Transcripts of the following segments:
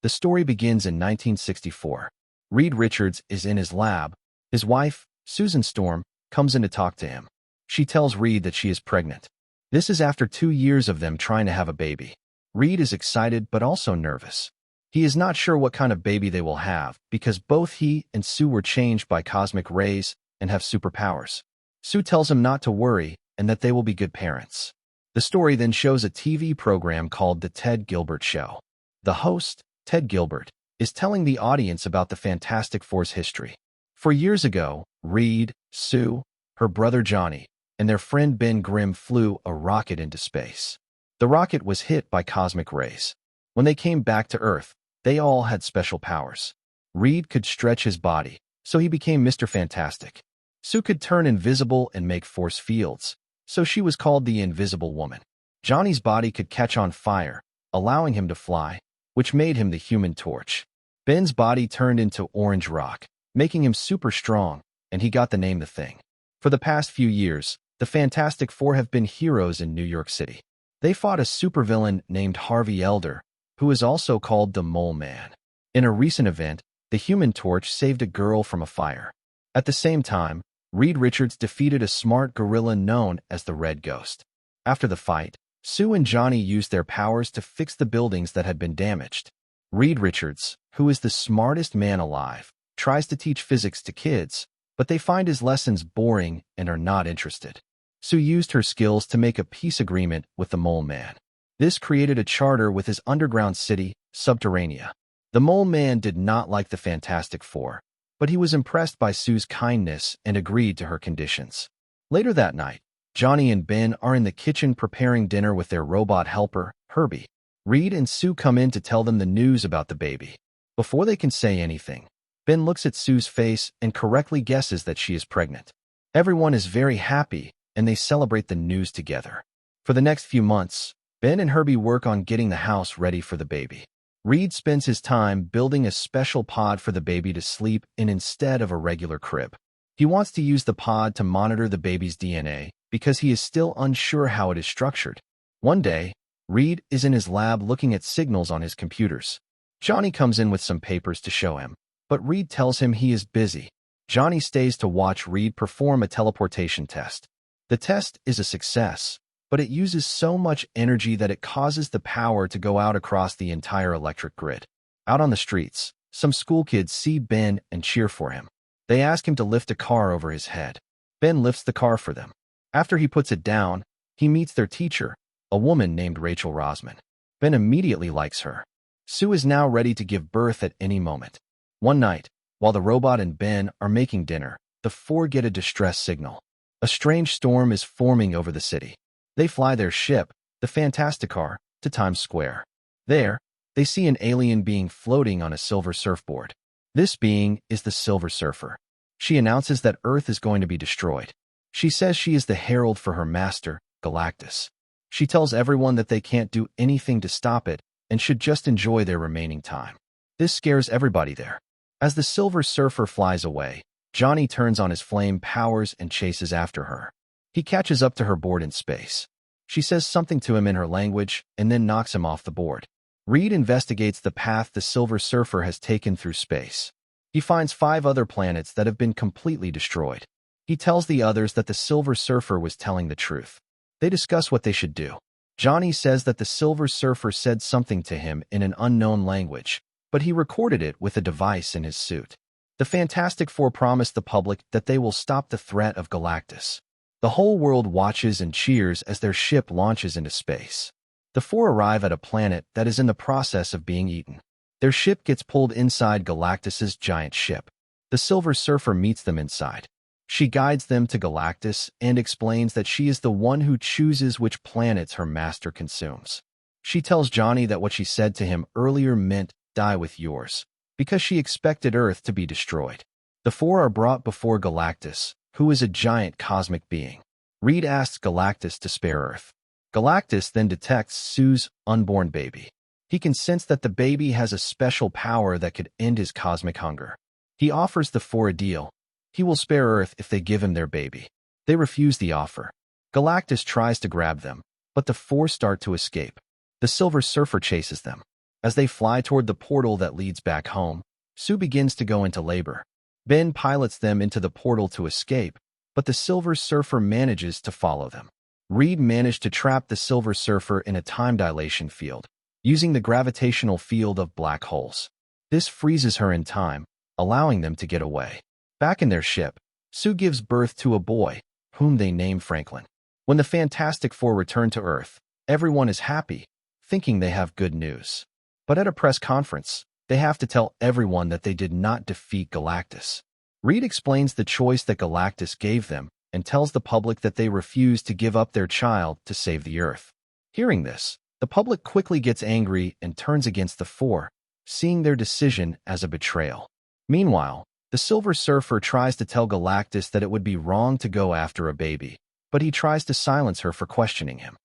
The story begins in 1964. Reed Richards is in his lab. His wife, Susan Storm, comes in to talk to him. She tells Reed that she is pregnant. This is after 2 years of them trying to have a baby. Reed is excited but also nervous. He is not sure what kind of baby they will have because both he and Sue were changed by cosmic rays and have superpowers. Sue tells him not to worry and that they will be good parents. The story then shows a TV program called The Ted Gilbert Show. The host, Ted Gilbert, is telling the audience about the Fantastic Four's history. For years ago, Reed, Sue, her brother Johnny, and their friend Ben Grimm flew a rocket into space. The rocket was hit by cosmic rays. When they came back to Earth, they all had special powers. Reed could stretch his body, so he became Mr. Fantastic. Sue could turn invisible and make force fields, so she was called the Invisible Woman. Johnny's body could catch on fire, allowing him to fly, which made him the Human Torch. Ben's body turned into orange rock, making him super strong, and he got the name The Thing. For the past few years, the Fantastic Four have been heroes in New York City. They fought a supervillain named Harvey Elder, who is also called the Mole Man. In a recent event, the Human Torch saved a girl from a fire. At the same time, Reed Richards defeated a smart gorilla known as the Red Ghost. After the fight, Sue and Johnny used their powers to fix the buildings that had been damaged. Reed Richards, who is the smartest man alive, tries to teach physics to kids, but they find his lessons boring and are not interested. Sue used her skills to make a peace agreement with the Mole Man. This created a charter with his underground city, Subterranea. The Mole Man did not like the Fantastic Four, but he was impressed by Sue's kindness and agreed to her conditions. Later that night, Johnny and Ben are in the kitchen preparing dinner with their robot helper, Herbie. Reed and Sue come in to tell them the news about the baby. Before they can say anything, Ben looks at Sue's face and correctly guesses that she is pregnant. Everyone is very happy, and they celebrate the news together. For the next few months, Ben and Herbie work on getting the house ready for the baby. Reed spends his time building a special pod for the baby to sleep in instead of a regular crib. He wants to use the pod to monitor the baby's DNA because he is still unsure how it is structured. One day, Reed is in his lab looking at signals on his computers. Johnny comes in with some papers to show him, but Reed tells him he is busy. Johnny stays to watch Reed perform a teleportation test. The test is a success, but it uses so much energy that it causes the power to go out across the entire electric grid. Out on the streets, some school kids see Ben and cheer for him. They ask him to lift a car over his head. Ben lifts the car for them. After he puts it down, he meets their teacher, a woman named Rachel Rosman. Ben immediately likes her. Sue is now ready to give birth at any moment. One night, while the robot and Ben are making dinner, the four get a distress signal. A strange storm is forming over the city. They fly their ship, the Fantasticar, to Times Square. There, they see an alien being floating on a silver surfboard. This being is the Silver Surfer. She announces that Earth is going to be destroyed. She says she is the herald for her master, Galactus. She tells everyone that they can't do anything to stop it and should just enjoy their remaining time. This scares everybody there. As the Silver Surfer flies away, Johnny turns on his flame powers and chases after her. He catches up to her board in space. She says something to him in her language and then knocks him off the board. Reed investigates the path the Silver Surfer has taken through space. He finds 5 other planets that have been completely destroyed. He tells the others that the Silver Surfer was telling the truth. They discuss what they should do. Johnny says that the Silver Surfer said something to him in an unknown language, but he recorded it with a device in his suit. The Fantastic Four promise the public that they will stop the threat of Galactus. The whole world watches and cheers as their ship launches into space. The four arrive at a planet that is in the process of being eaten. Their ship gets pulled inside Galactus's giant ship. The Silver Surfer meets them inside. She guides them to Galactus and explains that she is the one who chooses which planets her master consumes. She tells Johnny that what she said to him earlier meant die with yours, because she expected Earth to be destroyed. The four are brought before Galactus, who is a giant cosmic being. Reed asks Galactus to spare Earth. Galactus then detects Sue's unborn baby. He can sense that the baby has a special power that could end his cosmic hunger. He offers the four a deal. He will spare Earth if they give him their baby. They refuse the offer. Galactus tries to grab them, but the four start to escape. The Silver Surfer chases them. As they fly toward the portal that leads back home, Sue begins to go into labor. Ben pilots them into the portal to escape, but the Silver Surfer manages to follow them. Reed managed to trap the Silver Surfer in a time dilation field, using the gravitational field of black holes. This freezes her in time, allowing them to get away. Back in their ship, Sue gives birth to a boy, whom they name Franklin. When the Fantastic Four return to Earth, everyone is happy, thinking they have good news. But at a press conference, they have to tell everyone that they did not defeat Galactus. Reed explains the choice that Galactus gave them and tells the public that they refused to give up their child to save the Earth. Hearing this, the public quickly gets angry and turns against the Four, seeing their decision as a betrayal. Meanwhile, the Silver Surfer tries to tell Galactus that it would be wrong to go after a baby, but he tries to silence her for questioning him.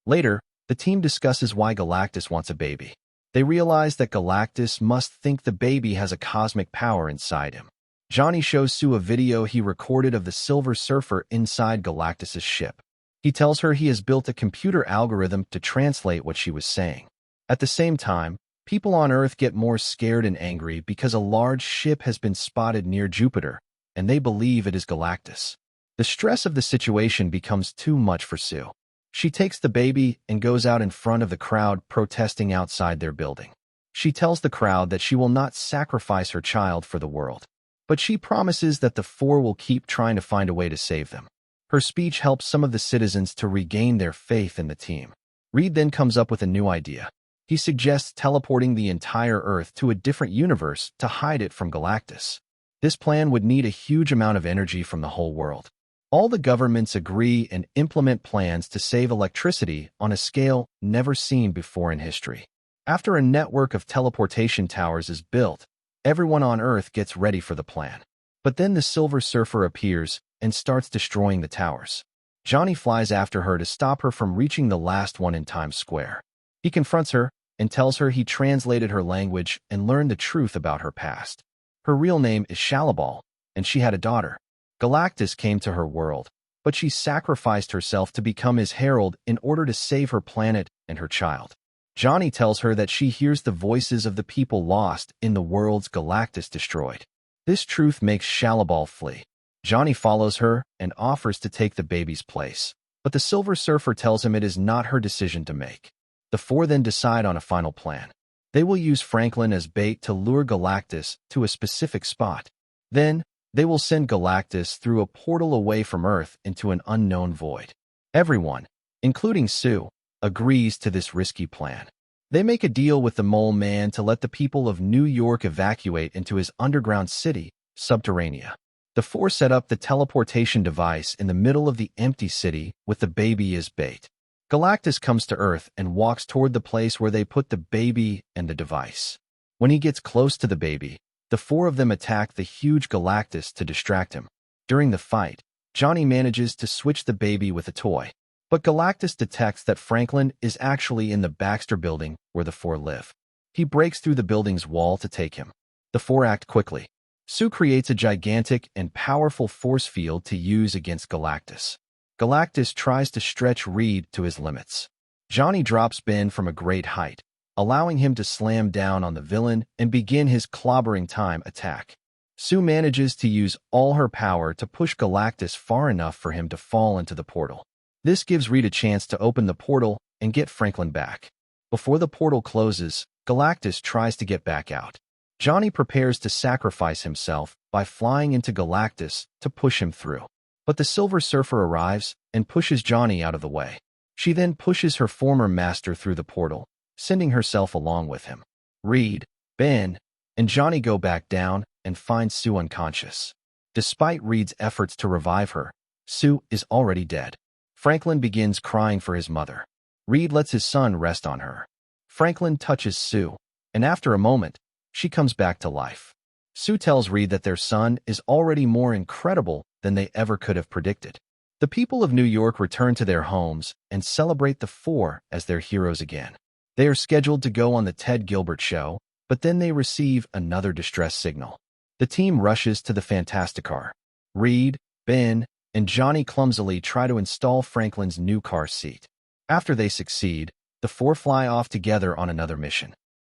Later, the team discusses why Galactus wants a baby. They realize that Galactus must think the baby has a cosmic power inside him. Johnny shows Sue a video he recorded of the Silver Surfer inside Galactus's ship. He tells her he has built a computer algorithm to translate what she was saying. At the same time, people on Earth get more scared and angry because a large ship has been spotted near Jupiter, and they believe it is Galactus. The stress of the situation becomes too much for Sue. She takes the baby and goes out in front of the crowd protesting outside their building. She tells the crowd that she will not sacrifice her child for the world, but she promises that the Four will keep trying to find a way to save them. Her speech helps some of the citizens to regain their faith in the team. Reed then comes up with a new idea. He suggests teleporting the entire Earth to a different universe to hide it from Galactus. This plan would need a huge amount of energy from the whole world. All the governments agree and implement plans to save electricity on a scale never seen before in history. After a network of teleportation towers is built, everyone on Earth gets ready for the plan. But then the Silver Surfer appears and starts destroying the towers. Johnny flies after her to stop her from reaching the last one in Times Square. He confronts her and tells her he translated her language and learned the truth about her past. Her real name is Shallabal, and she had a daughter. Galactus came to her world, but she sacrificed herself to become his herald in order to save her planet and her child. Johnny tells her that she hears the voices of the people lost in the worlds Galactus destroyed. This truth makes Shallabal flee. Johnny follows her and offers to take the baby's place, but the Silver Surfer tells him it is not her decision to make. The Four then decide on a final plan. They will use Franklin as bait to lure Galactus to a specific spot. Then, they will send Galactus through a portal away from Earth into an unknown void. Everyone, including Sue, agrees to this risky plan. They make a deal with the Mole Man to let the people of New York evacuate into his underground city, Subterranea. The Four set up the teleportation device in the middle of the empty city with the baby as bait. Galactus comes to Earth and walks toward the place where they put the baby and the device. When he gets close to the baby, the four of them attack the huge Galactus to distract him. During the fight, Johnny manages to switch the baby with a toy, but Galactus detects that Franklin is actually in the Baxter building where the Four live. He breaks through the building's wall to take him. The Four act quickly. Sue creates a gigantic and powerful force field to use against Galactus. Galactus tries to stretch Reed to his limits. Johnny drops Ben from a great height, allowing him to slam down on the villain and begin his clobbering time attack. Sue manages to use all her power to push Galactus far enough for him to fall into the portal. This gives Reed a chance to open the portal and get Franklin back. Before the portal closes, Galactus tries to get back out. Johnny prepares to sacrifice himself by flying into Galactus to push him through. But the Silver Surfer arrives and pushes Johnny out of the way. She then pushes her former master through the portal, sending herself along with him. Reed, Ben, and Johnny go back down and find Sue unconscious. Despite Reed's efforts to revive her, Sue is already dead. Franklin begins crying for his mother. Reed lets his son rest on her. Franklin touches Sue, and after a moment, she comes back to life. Sue tells Reed that their son is already more incredible than they ever could have predicted. The people of New York return to their homes and celebrate the Four as their heroes again. They are scheduled to go on the Ted Gilbert Show, but then they receive another distress signal. The team rushes to the Fantasticar. Reed, Ben, and Johnny clumsily try to install Franklin's new car seat. After they succeed, The four fly off together on another mission.